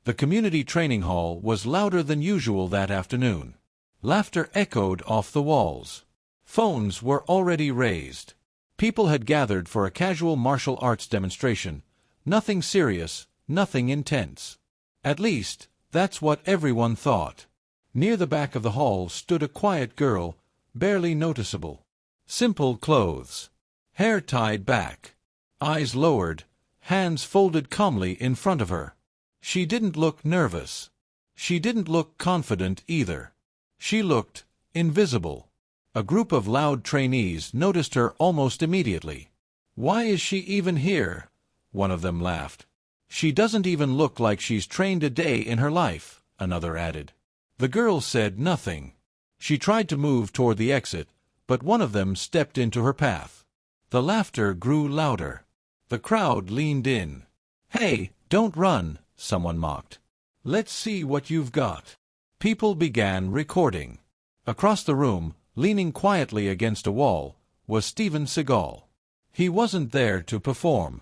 The community training hall was louder than usual that afternoon. Laughter echoed off the walls. Phones were already raised. People had gathered for a casual martial arts demonstration. Nothing serious, nothing intense. At least, that's what everyone thought. Near the back of the hall stood a quiet girl, barely noticeable. Simple clothes. Hair tied back. Eyes lowered, hands folded calmly in front of her. She didn't look nervous. She didn't look confident either. She looked invisible. A group of loud trainees noticed her almost immediately. "Why is she even here?" one of them laughed. "She doesn't even look like she's trained a day in her life," another added. The girl said nothing. She tried to move toward the exit, but one of them stepped into her path. The laughter grew louder. The crowd leaned in. "Hey, don't run," someone mocked. "Let's see what you've got." People began recording. Across the room, leaning quietly against a wall, was Steven Seagal. He wasn't there to perform.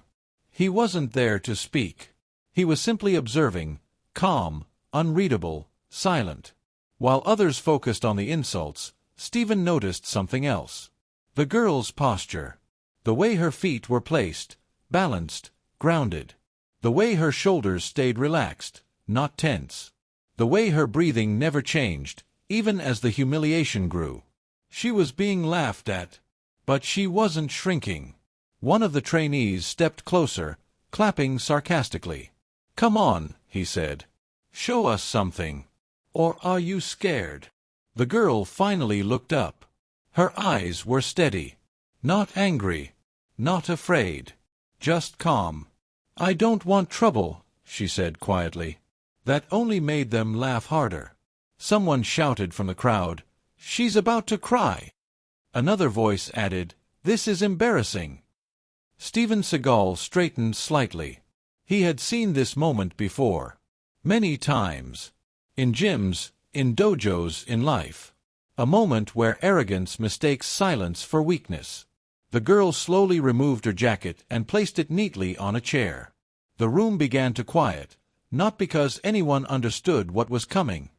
He wasn't there to speak. He was simply observing, calm, unreadable, silent. While others focused on the insults, Steven noticed something else. The girl's posture. The way her feet were placed, balanced, grounded. The way her shoulders stayed relaxed, not tense. The way her breathing never changed, even as the humiliation grew. She was being laughed at, but she wasn't shrinking. One of the trainees stepped closer, clapping sarcastically. "Come on," he said. "Show us something. Or are you scared?" The girl finally looked up. Her eyes were steady. Not angry. Not afraid. Just calm. "I don't want trouble," she said quietly. That only made them laugh harder. Someone shouted from the crowd, "She's about to cry." Another voice added, "This is embarrassing." Steven Seagal straightened slightly. He had seen this moment before. Many times. In gyms, in dojos, in life. A moment where arrogance mistakes silence for weakness. The girl slowly removed her jacket and placed it neatly on a chair. The room began to quiet, not because anyone understood what was coming,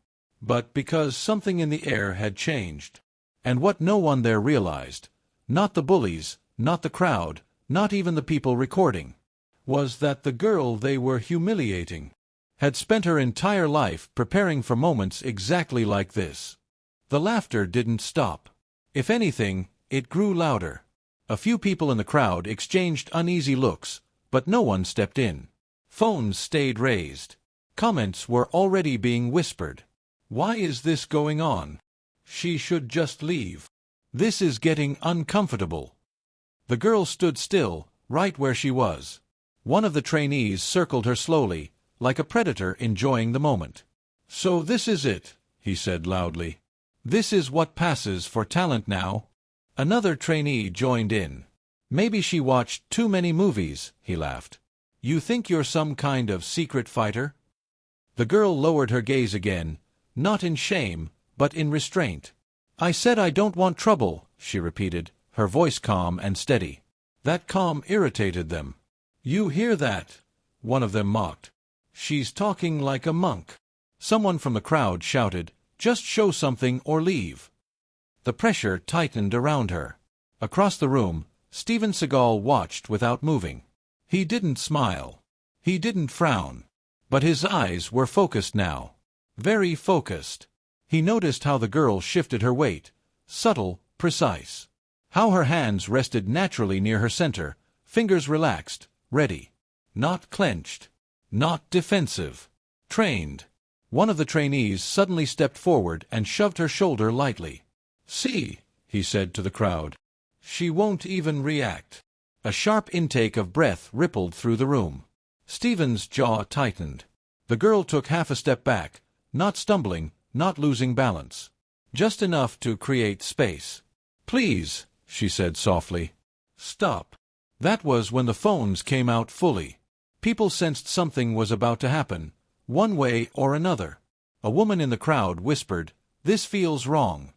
but because something in the air had changed. And what no one there realized, not the bullies, not the crowd, not even the people recording, was that the girl they were humiliating had spent her entire life preparing for moments exactly like this. The laughter didn't stop. If anything, it grew louder. A few people in the crowd exchanged uneasy looks, but no one stepped in. Phones stayed raised. Comments were already being whispered. "Why is this going on? She should just leave. This is getting uncomfortable." The girl stood still, right where she was. One of the trainees circled her slowly, like a predator enjoying the moment. "So this is it," he said loudly. "This is what passes for talent now?" Another trainee joined in. "Maybe she watched too many movies," he laughed. "You think you're some kind of secret fighter?" The girl lowered her gaze again, not in shame, but in restraint. "I said I don't want trouble," she repeated, her voice calm and steady. That calm irritated them. "You hear that?" one of them mocked. "She's talking like a monk." Someone from the crowd shouted, "Just show something or leave." The pressure tightened around her. Across the room, Steven Seagal watched without moving. He didn't smile. He didn't frown. But his eyes were focused now. Very focused. He noticed how the girl shifted her weight, subtle, precise. How her hands rested naturally near her center, fingers relaxed, ready. Not clenched. Not defensive. Trained. One of the trainees suddenly stepped forward and shoved her shoulder lightly. "See," he said to the crowd. "She won't even react." A sharp intake of breath rippled through the room. Steven's jaw tightened. The girl took half a step back, not stumbling, not losing balance. Just enough to create space. "Please," she said softly. "Stop." That was when the phones came out fully. People sensed something was about to happen, one way or another. A woman in the crowd whispered, "This feels wrong."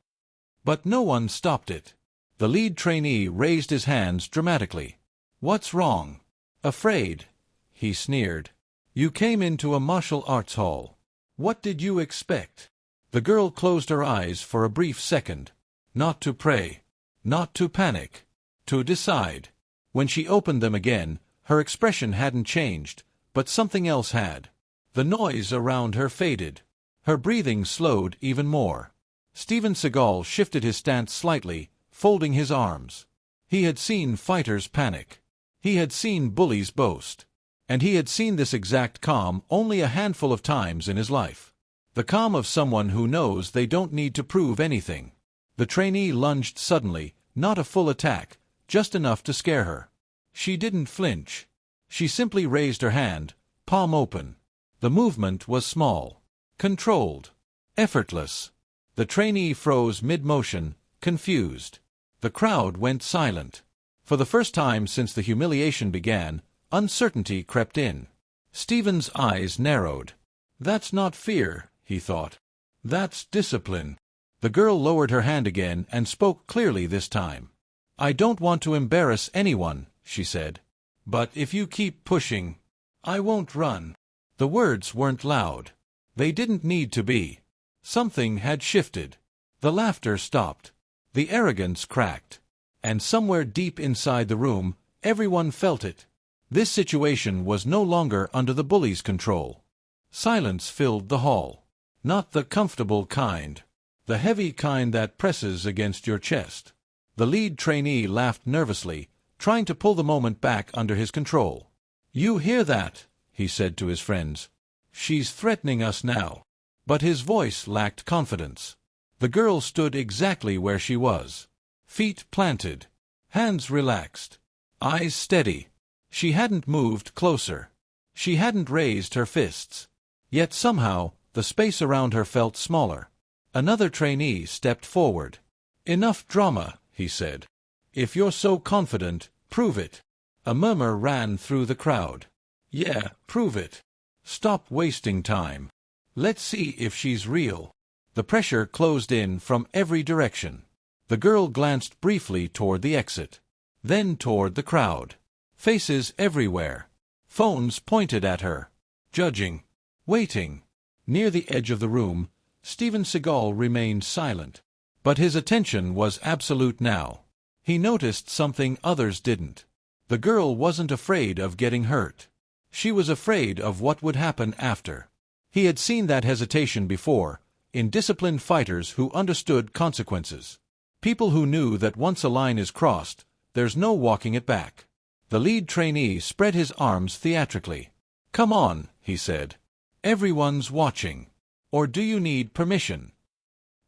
But no one stopped it. The lead trainee raised his hands dramatically. "What's wrong?" "Afraid," he sneered. You came into a martial arts hall. What did you expect? The girl closed her eyes for a brief second. Not to pray. Not to panic. To decide. When she opened them again, her expression hadn't changed, but something else had. The noise around her faded. Her breathing slowed even more. Steven Seagal shifted his stance slightly, folding his arms. He had seen fighters panic. He had seen bullies boast. And he had seen this exact calm only a handful of times in his life. The calm of someone who knows they don't need to prove anything. The trainee lunged suddenly, not a full attack, just enough to scare her. She didn't flinch. She simply raised her hand, palm open. The movement was small, controlled, effortless. The trainee froze mid-motion, confused. The crowd went silent. For the first time since the humiliation began, uncertainty crept in. Steven's eyes narrowed. That's not fear, he thought. That's discipline. The girl lowered her hand again and spoke clearly this time. I don't want to embarrass anyone, she said. But if you keep pushing, I won't run. The words weren't loud. They didn't need to be. Something had shifted. The laughter stopped. The arrogance cracked. And somewhere deep inside the room, everyone felt it. This situation was no longer under the bully's control. Silence filled the hall. Not the comfortable kind. The heavy kind that presses against your chest. The lead trainee laughed nervously, trying to pull the moment back under his control. You hear that? He said to his friends. She's threatening us now. But his voice lacked confidence. The girl stood exactly where she was. Feet planted. Hands relaxed. Eyes steady. She hadn't moved closer. She hadn't raised her fists. Yet somehow, the space around her felt smaller. Another trainee stepped forward. Enough drama, he said. If you're so confident, prove it. A murmur ran through the crowd. Yeah, prove it. Stop wasting time. Let's see if she's real. The pressure closed in from every direction. The girl glanced briefly toward the exit. Then toward the crowd. Faces everywhere. Phones pointed at her. Judging. Waiting. Near the edge of the room, Steven Seagal remained silent. But his attention was absolute now. He noticed something others didn't. The girl wasn't afraid of getting hurt. She was afraid of what would happen after. He had seen that hesitation before, in disciplined fighters who understood consequences. People who knew that once a line is crossed, there's no walking it back. The lead trainee spread his arms theatrically. Come on, he said. Everyone's watching. Or do you need permission?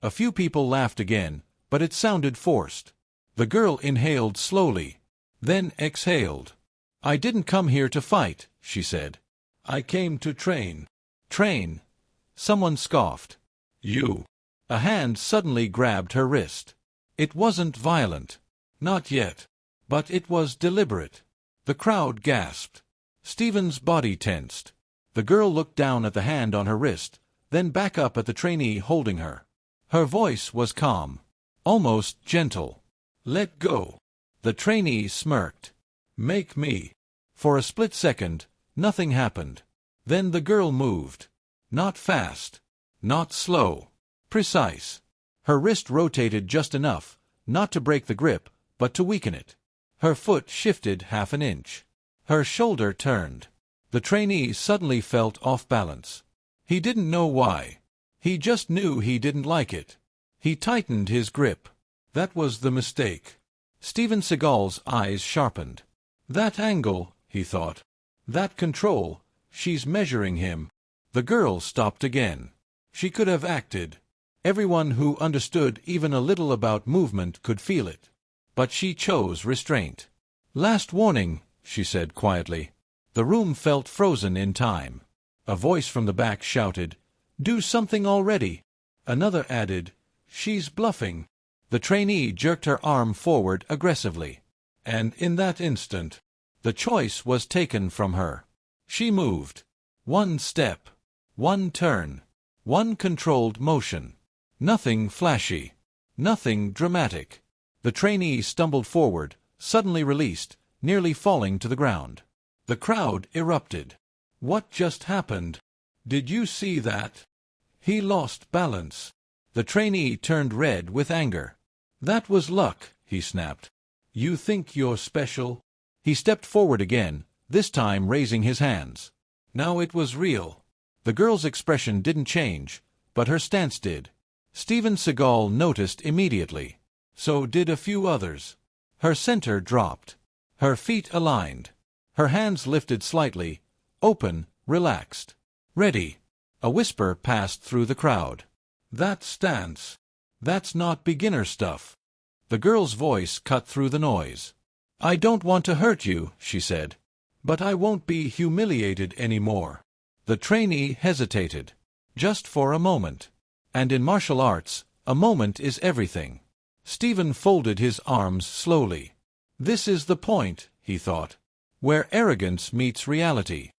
A few people laughed again, but it sounded forced. The girl inhaled slowly, then exhaled. I didn't come here to fight, she said. I came to train. Train? Someone scoffed. You. A hand suddenly grabbed her wrist. It wasn't violent. Not yet. But it was deliberate. The crowd gasped. Steven's body tensed. The girl looked down at the hand on her wrist, then back up at the trainee holding her. Her voice was calm. Almost gentle. Let go. The trainee smirked. Make me. For a split second, nothing happened. Then the girl moved. Not fast. Not slow. Precise. Her wrist rotated just enough, not to break the grip, but to weaken it. Her foot shifted half an inch. Her shoulder turned. The trainee suddenly felt off balance. He didn't know why. He just knew he didn't like it. He tightened his grip. That was the mistake. Steven Seagal's eyes sharpened. That angle, he thought. That control. She's measuring him. The girl stopped again. She could have acted. Everyone who understood even a little about movement could feel it. But she chose restraint. Last warning, she said quietly. The room felt frozen in time. A voice from the back shouted, Do something already. Another added, She's bluffing. The trainee jerked her arm forward aggressively. And in that instant, the choice was taken from her. She moved. One step. One turn. One controlled motion. Nothing flashy. Nothing dramatic. The trainee stumbled forward, suddenly released, nearly falling to the ground. The crowd erupted. What just happened? Did you see that? He lost balance. The trainee turned red with anger. That was luck, he snapped. You think you're special? He stepped forward again, this time raising his hands. Now it was real. The girl's expression didn't change, but her stance did. Steven Seagal noticed immediately. So did a few others. Her center dropped. Her feet aligned. Her hands lifted slightly, open, relaxed. Ready. A whisper passed through the crowd. That stance. That's not beginner stuff. The girl's voice cut through the noise. I don't want to hurt you, she said. But I won't be humiliated anymore. The trainee hesitated. Just for a moment. And in martial arts, a moment is everything. Steven folded his arms slowly. This is the point, he thought, where arrogance meets reality.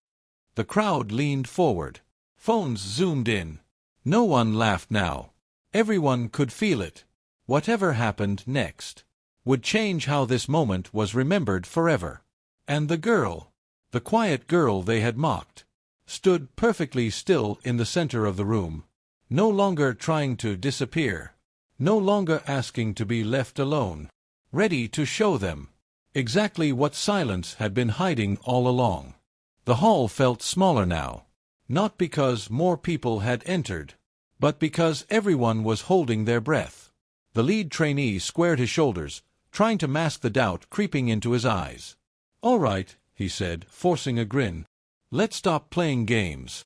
The crowd leaned forward. Phones zoomed in. No one laughed now. Everyone could feel it. Whatever happened next would change how this moment was remembered forever. And the girl, the quiet girl they had mocked, stood perfectly still in the center of the room, no longer trying to disappear, no longer asking to be left alone, ready to show them exactly what silence had been hiding all along. The hall felt smaller now, not because more people had entered, but because everyone was holding their breath. The lead trainee squared his shoulders, trying to mask the doubt creeping into his eyes. All right, he said, forcing a grin. Let's stop playing games.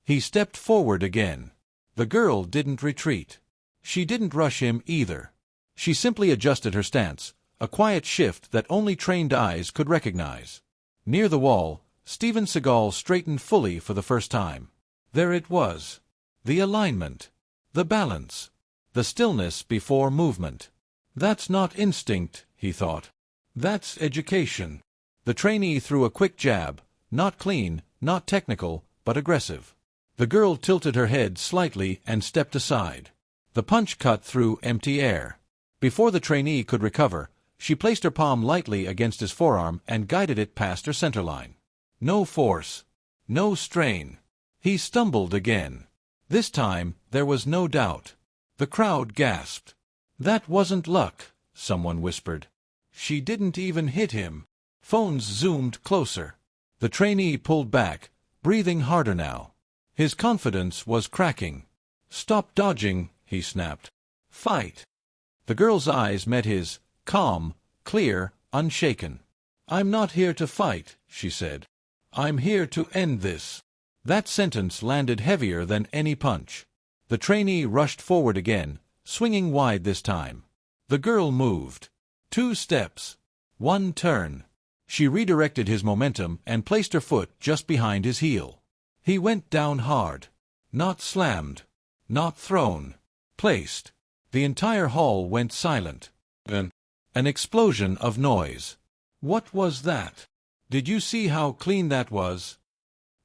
He stepped forward again. The girl didn't retreat. She didn't rush him either. She simply adjusted her stance, a quiet shift that only trained eyes could recognize. Near the wall, Steven Seagal straightened fully for the first time. There it was. The alignment. The balance. The stillness before movement. That's not instinct, he thought. That's education. The trainee threw a quick jab, not clean, not technical, but aggressive. The girl tilted her head slightly and stepped aside. The punch cut through empty air. Before the trainee could recover, she placed her palm lightly against his forearm and guided it past her centerline. No force. No strain. He stumbled again. This time, there was no doubt. The crowd gasped. That wasn't luck, someone whispered. She didn't even hit him. Phones zoomed closer. The trainee pulled back, breathing harder now. His confidence was cracking. Stop dodging, he snapped. Fight. The girl's eyes met his, calm, clear, unshaken. I'm not here to fight, she said. I'm here to end this. That sentence landed heavier than any punch. The trainee rushed forward again, swinging wide this time. The girl moved. 2 steps. 1 turn. She redirected his momentum and placed her foot just behind his heel. He went down hard. Not slammed. Not thrown. Placed. The entire hall went silent. Then, an explosion of noise. What was that? Did you see how clean that was?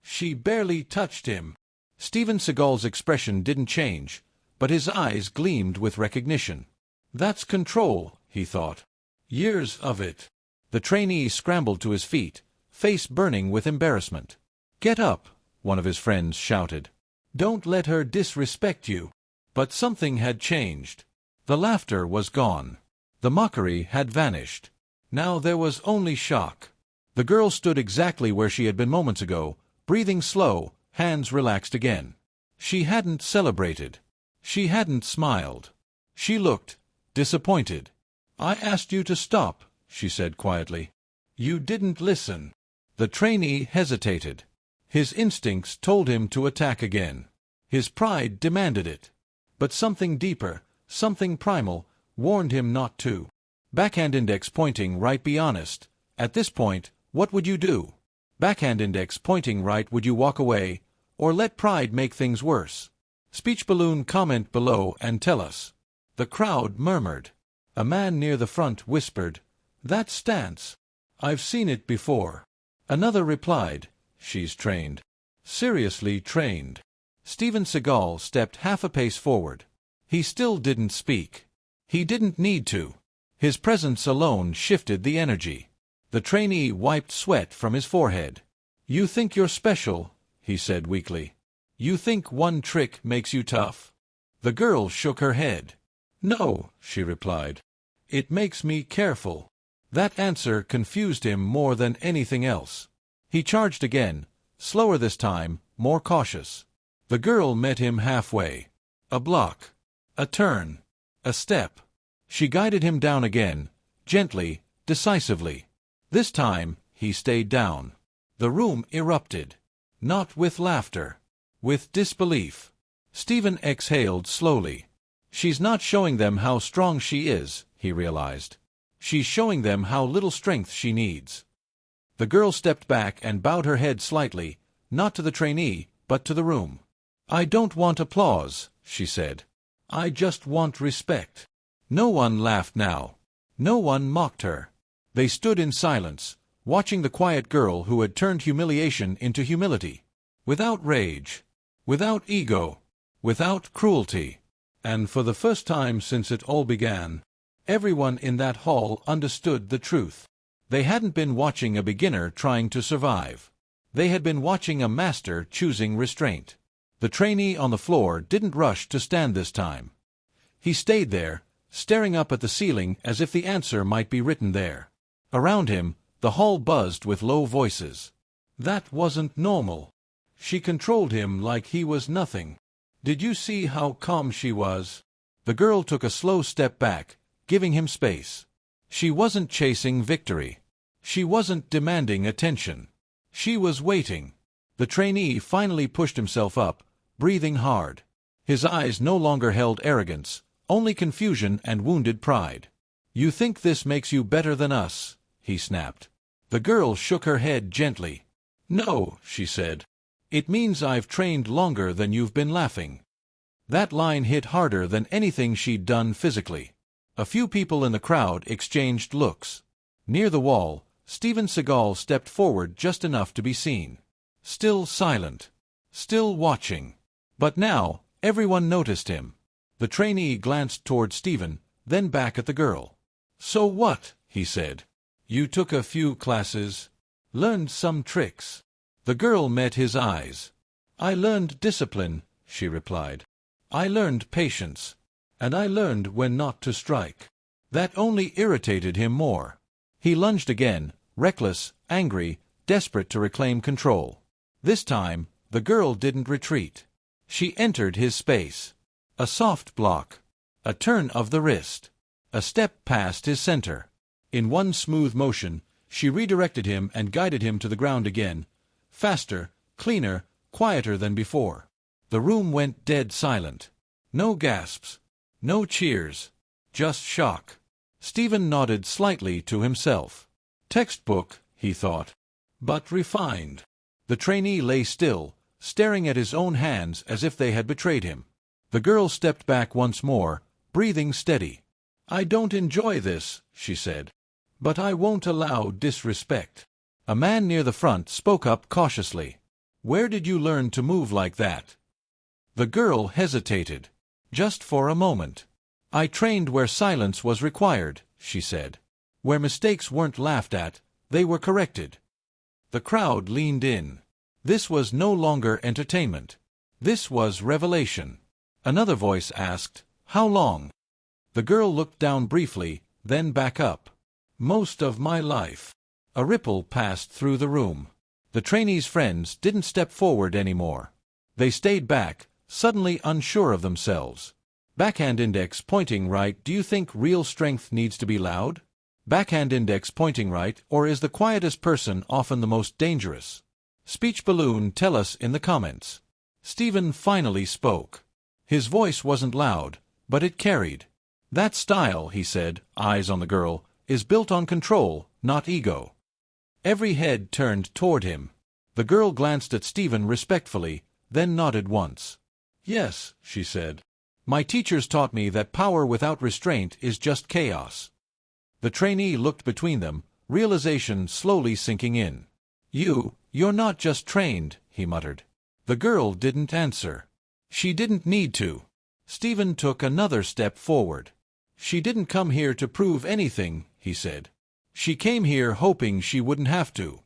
She barely touched him. Steven Seagal's expression didn't change, but his eyes gleamed with recognition. That's control, he thought. Years of it. The trainee scrambled to his feet, face burning with embarrassment. Get up, one of his friends shouted. Don't let her disrespect you. But something had changed. The laughter was gone. The mockery had vanished. Now there was only shock. The girl stood exactly where she had been moments ago, breathing slow, hands relaxed again. She hadn't celebrated. She hadn't smiled. She looked disappointed. I asked you to stop, she said quietly. You didn't listen. The trainee hesitated. His instincts told him to attack again. His pride demanded it. But something deeper, something primal, warned him not to. Backhand index pointing right, be honest. At this point, what would you do? Backhand index pointing right, would you walk away, or let pride make things worse? Speech balloon, comment below and tell us. The crowd murmured. A man near the front whispered, that stance. I've seen it before. Another replied, she's trained. Seriously trained. Steven Seagal stepped half a pace forward. He still didn't speak. He didn't need to. His presence alone shifted the energy. The trainee wiped sweat from his forehead. You think you're special, he said weakly. You think one trick makes you tough? The girl shook her head. No, she replied. It makes me careful. That answer confused him more than anything else. He charged again, slower this time, more cautious. The girl met him halfway. A block. A turn. A step. She guided him down again, gently, decisively. This time, he stayed down. The room erupted. Not with laughter. With disbelief. Steven exhaled slowly. She's not showing them how strong she is, he realized. She's showing them how little strength she needs. The girl stepped back and bowed her head slightly, not to the trainee, but to the room. I don't want applause, she said. I just want respect. No one laughed now. No one mocked her. They stood in silence, watching the quiet girl who had turned humiliation into humility. Without rage. Without ego. Without cruelty. And for the first time since it all began, everyone in that hall understood the truth. They hadn't been watching a beginner trying to survive. They had been watching a master choosing restraint. The trainee on the floor didn't rush to stand this time. He stayed there, staring up at the ceiling as if the answer might be written there. Around him, the hall buzzed with low voices. That wasn't normal. She controlled him like he was nothing. Did you see how calm she was? The girl took a slow step back, giving him space. She wasn't chasing victory. She wasn't demanding attention. She was waiting. The trainee finally pushed himself up, breathing hard. His eyes no longer held arrogance, only confusion and wounded pride. You think this makes you better than us, he snapped. The girl shook her head gently. No, she said. It means I've trained longer than you've been laughing. That line hit harder than anything she'd done physically. A few people in the crowd exchanged looks. Near the wall, Steven Seagal stepped forward just enough to be seen. Still silent. Still watching. But now, everyone noticed him. The trainee glanced toward Steven, then back at the girl. So what? He said. You took a few classes. Learned some tricks. The girl met his eyes. I learned discipline, she replied. I learned patience. And I learned when not to strike. That only irritated him more. He lunged again, reckless, angry, desperate to reclaim control. This time, the girl didn't retreat. She entered his space. A soft block. A turn of the wrist. A step past his center. In one smooth motion, she redirected him and guided him to the ground again. Faster, cleaner, quieter than before. The room went dead silent. No gasps. No cheers. Just shock. Steven nodded slightly to himself. Textbook, he thought. But refined. The trainee lay still, staring at his own hands as if they had betrayed him. The girl stepped back once more, breathing steady. I don't enjoy this, she said. But I won't allow disrespect. A man near the front spoke up cautiously. Where did you learn to move like that? The girl hesitated. Just for a moment. I trained where silence was required, she said. Where mistakes weren't laughed at, they were corrected. The crowd leaned in. This was no longer entertainment. This was revelation. Another voice asked, How long? The girl looked down briefly, then back up. Most of my life. A ripple passed through the room. The trainee's friends didn't step forward anymore. They stayed back, suddenly unsure of themselves. Backhand index pointing right. Do you think real strength needs to be loud? Backhand index pointing right, or is the quietest person often the most dangerous? Speech balloon, tell us in the comments. Steven finally spoke. His voice wasn't loud, but it carried. That style, he said, eyes on the girl, is built on control, not ego. Every head turned toward him. The girl glanced at Steven respectfully, then nodded once. Yes, she said. My teachers taught me that power without restraint is just chaos. The trainee looked between them, realization slowly sinking in. You're not just trained, he muttered. The girl didn't answer. She didn't need to. Steven took another step forward. She didn't come here to prove anything, he said. She came here hoping she wouldn't have to.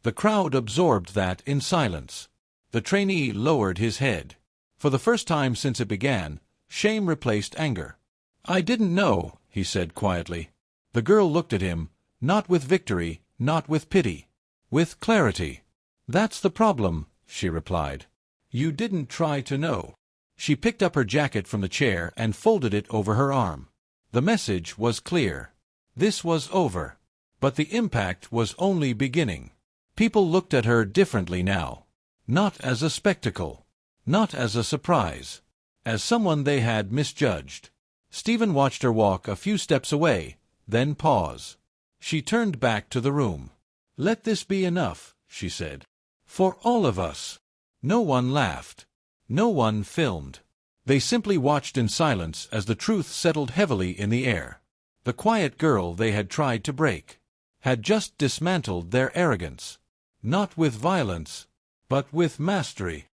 The crowd absorbed that in silence. The trainee lowered his head. For the first time since it began, shame replaced anger. "I didn't know," he said quietly. The girl looked at him, not with victory, not with pity. With clarity. "That's the problem," she replied. "You didn't try to know." She picked up her jacket from the chair and folded it over her arm. The message was clear. This was over. But the impact was only beginning. People looked at her differently now. Not as a spectacle. Not as a surprise. As someone they had misjudged. Steven watched her walk a few steps away, then pause. She turned back to the room. "Let this be enough," she said. "For all of us." No one laughed. No one filmed. They simply watched in silence as the truth settled heavily in the air. The quiet girl they had tried to break had just dismantled their arrogance. Not with violence, but with mastery.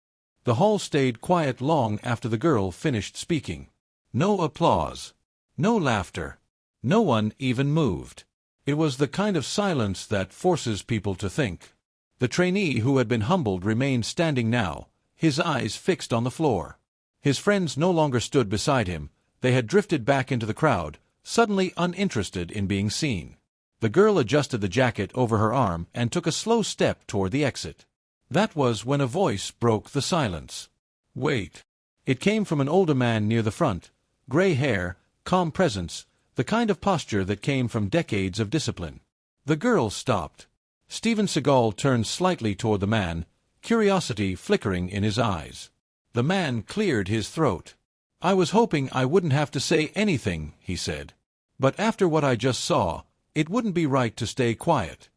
The hall stayed quiet long after the girl finished speaking. No applause. No laughter. No one even moved. It was the kind of silence that forces people to think. The trainee who had been humbled remained standing now, his eyes fixed on the floor. His friends no longer stood beside him. They had drifted back into the crowd, suddenly uninterested in being seen. The girl adjusted the jacket over her arm and took a slow step toward the exit. That was when a voice broke the silence. "Wait." It came from an older man near the front. Gray hair, calm presence, the kind of posture that came from decades of discipline. The girl stopped. Steven Seagal turned slightly toward the man, curiosity flickering in his eyes. The man cleared his throat. "I was hoping I wouldn't have to say anything," he said. "But after what I just saw, it wouldn't be right to stay quiet."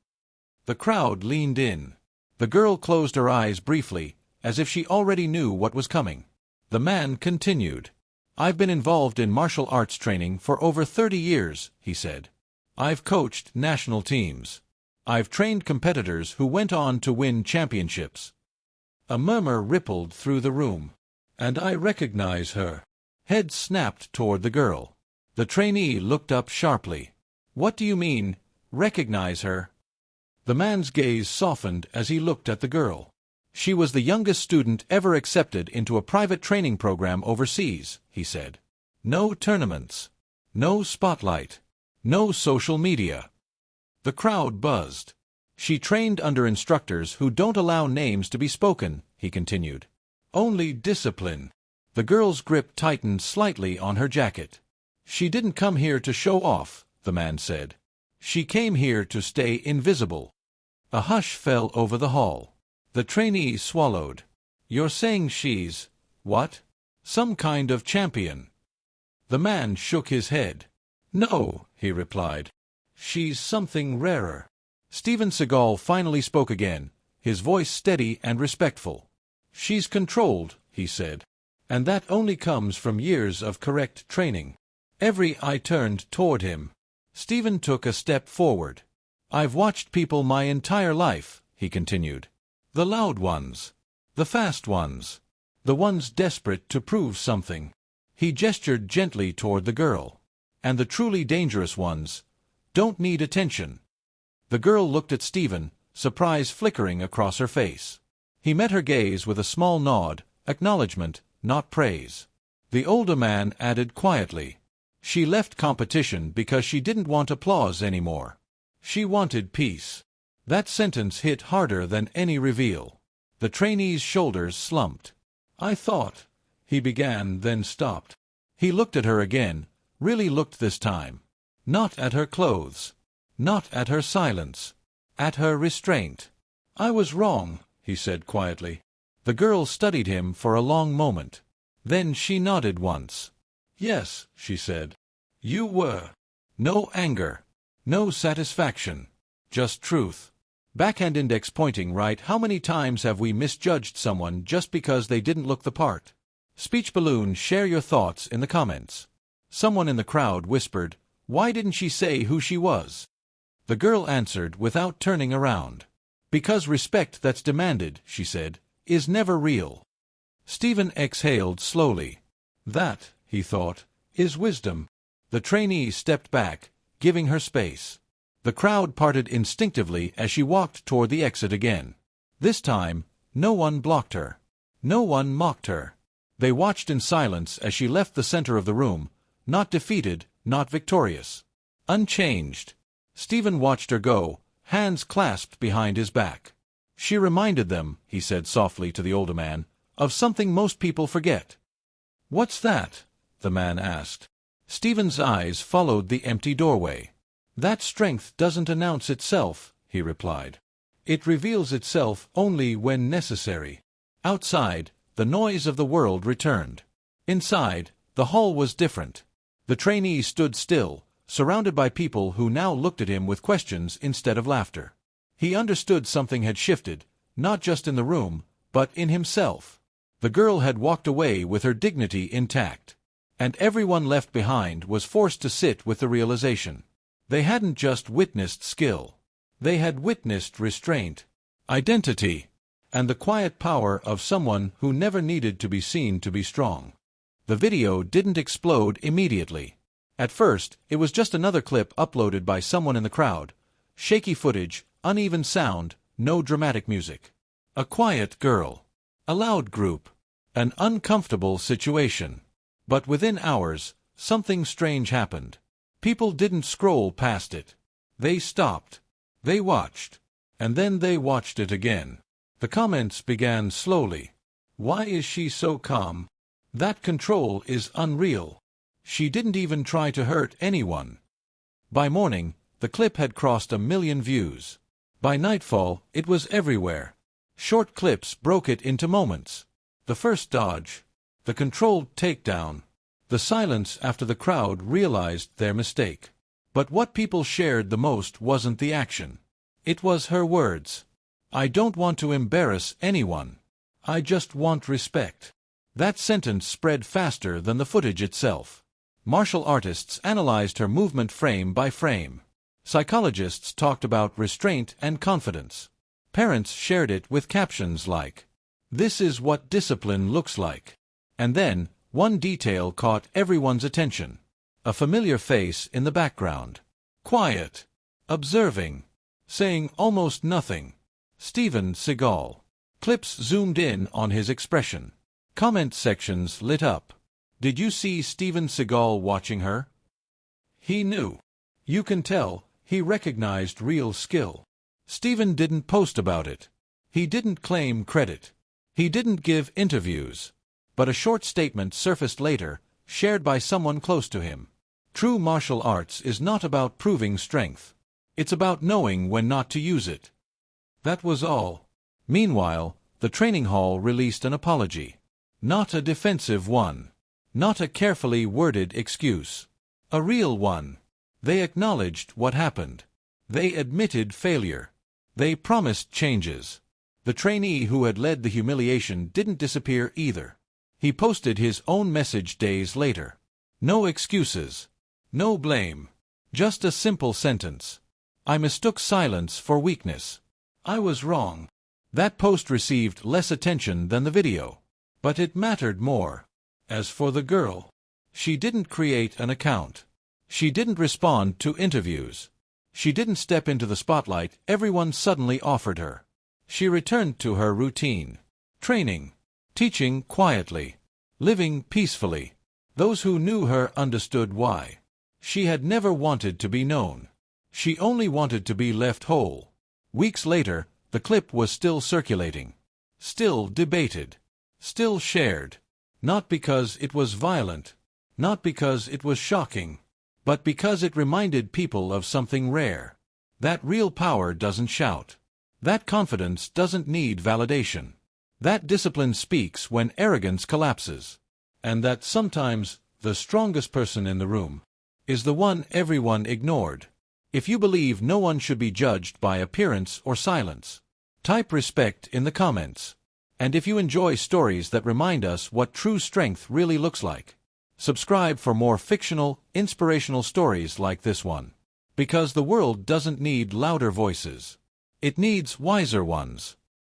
The crowd leaned in. The girl closed her eyes briefly, as if she already knew what was coming. The man continued. "I've been involved in martial arts training for over 30 years, he said. "I've coached national teams. I've trained competitors who went on to win championships." A murmur rippled through the room. "And I recognize her." Head snapped toward the girl. The trainee looked up sharply. "What do you mean, recognize her?" The man's gaze softened as he looked at the girl. "She was the youngest student ever accepted into a private training program overseas," he said. "No tournaments. No spotlight. No social media." The crowd buzzed. "She trained under instructors who don't allow names to be spoken," he continued. "Only discipline." The girl's grip tightened slightly on her jacket. "She didn't come here to show off," the man said. "She came here to stay invisible." A hush fell over the hall. The trainee swallowed. "You're saying she's, what? Some kind of champion?" The man shook his head. "No," he replied. "She's something rarer." Steven Seagal finally spoke again, his voice steady and respectful. "She's controlled," he said. "And that only comes from years of correct training." Every eye turned toward him. Steven took a step forward. "I've watched people my entire life," he continued. "The loud ones. The fast ones. The ones desperate to prove something." He gestured gently toward the girl. "And the truly dangerous ones don't need attention." The girl looked at Steven, surprise flickering across her face. He met her gaze with a small nod, acknowledgement, not praise. The older man added quietly, "She left competition because she didn't want applause anymore. She wanted peace." That sentence hit harder than any reveal. The trainee's shoulders slumped. "I thought," he began, then stopped. He looked at her again, really looked this time. Not at her clothes. Not at her silence. At her restraint. "I was wrong," he said quietly. The girl studied him for a long moment. Then she nodded once. "Yes," she said. "You were." No anger. No satisfaction. Just truth. Backhand index pointing right. How many times have we misjudged someone just because they didn't look the part? Speech balloon. Share your thoughts in the comments. Someone in the crowd whispered, "Why didn't she say who she was?" The girl answered without turning around. "Because respect that's demanded," she said, "is never real." Steven exhaled slowly. "That," he thought, "is wisdom." The trainee stepped back, giving her space. The crowd parted instinctively as she walked toward the exit again. This time, no one blocked her. No one mocked her. They watched in silence as she left the center of the room, not defeated, not victorious. Unchanged. Steven watched her go, hands clasped behind his back. She reminded them, he said softly to the older man, of something most people forget. "What's that?" the man asked. Steven's eyes followed the empty doorway. "That strength doesn't announce itself," he replied. "It reveals itself only when necessary." Outside, the noise of the world returned. Inside, the hall was different. The trainees stood still, surrounded by people who now looked at him with questions instead of laughter. He understood something had shifted, not just in the room, but in himself. The girl had walked away with her dignity intact, and everyone left behind was forced to sit with the realization. They hadn't just witnessed skill. They had witnessed restraint, identity, and the quiet power of someone who never needed to be seen to be strong. The video didn't explode immediately. At first, it was just another clip uploaded by someone in the crowd. Shaky footage, uneven sound, no dramatic music. A quiet girl. A loud group. An uncomfortable situation. But within hours, something strange happened. People didn't scroll past it. They stopped. They watched. And then they watched it again. The comments began slowly. "Why is she so calm? That control is unreal. She didn't even try to hurt anyone." By morning, the clip had crossed 1 million views. By nightfall, it was everywhere. Short clips broke it into moments. The first dodge. The controlled takedown. The silence after the crowd realized their mistake. But what people shared the most wasn't the action. It was her words. "I don't want to embarrass anyone. I just want respect." That sentence spread faster than the footage itself. Martial artists analyzed her movement frame by frame. Psychologists talked about restraint and confidence. Parents shared it with captions like, "This is what discipline looks like." And then, one detail caught everyone's attention. A familiar face in the background. Quiet. Observing. Saying almost nothing. Steven Seagal. Clips zoomed in on his expression. Comment sections lit up. "Did you see Steven Seagal watching her?" He knew. You can tell, he recognized real skill. Steven didn't post about it. He didn't claim credit. He didn't give interviews. But a short statement surfaced later, shared by someone close to him. True martial arts is not about proving strength. It's about knowing when not to use it. That was all. Meanwhile, the training hall released an apology. Not a defensive one. Not a carefully worded excuse. A real one. They acknowledged what happened. They admitted failure. They promised changes. The trainee who had led the humiliation didn't disappear either. He posted his own message days later. No excuses. No blame. Just a simple sentence. "I mistook silence for weakness. I was wrong." That post received less attention than the video. But it mattered more. As for the girl, she didn't create an account. She didn't respond to interviews. She didn't step into the spotlight everyone suddenly offered her. She returned to her routine. Training. Teaching quietly. Living peacefully. Those who knew her understood why. She had never wanted to be known. She only wanted to be left whole. Weeks later, the clip was still circulating. Still debated. Still shared. Not because it was violent. Not because it was shocking. But because it reminded people of something rare. That real power doesn't shout. That confidence doesn't need validation. That discipline speaks when arrogance collapses. And that sometimes the strongest person in the room is the one everyone ignored. If you believe no one should be judged by appearance or silence, type respect in the comments. And if you enjoy stories that remind us what true strength really looks like, subscribe for more fictional, inspirational stories like this one. Because the world doesn't need louder voices. It needs wiser ones.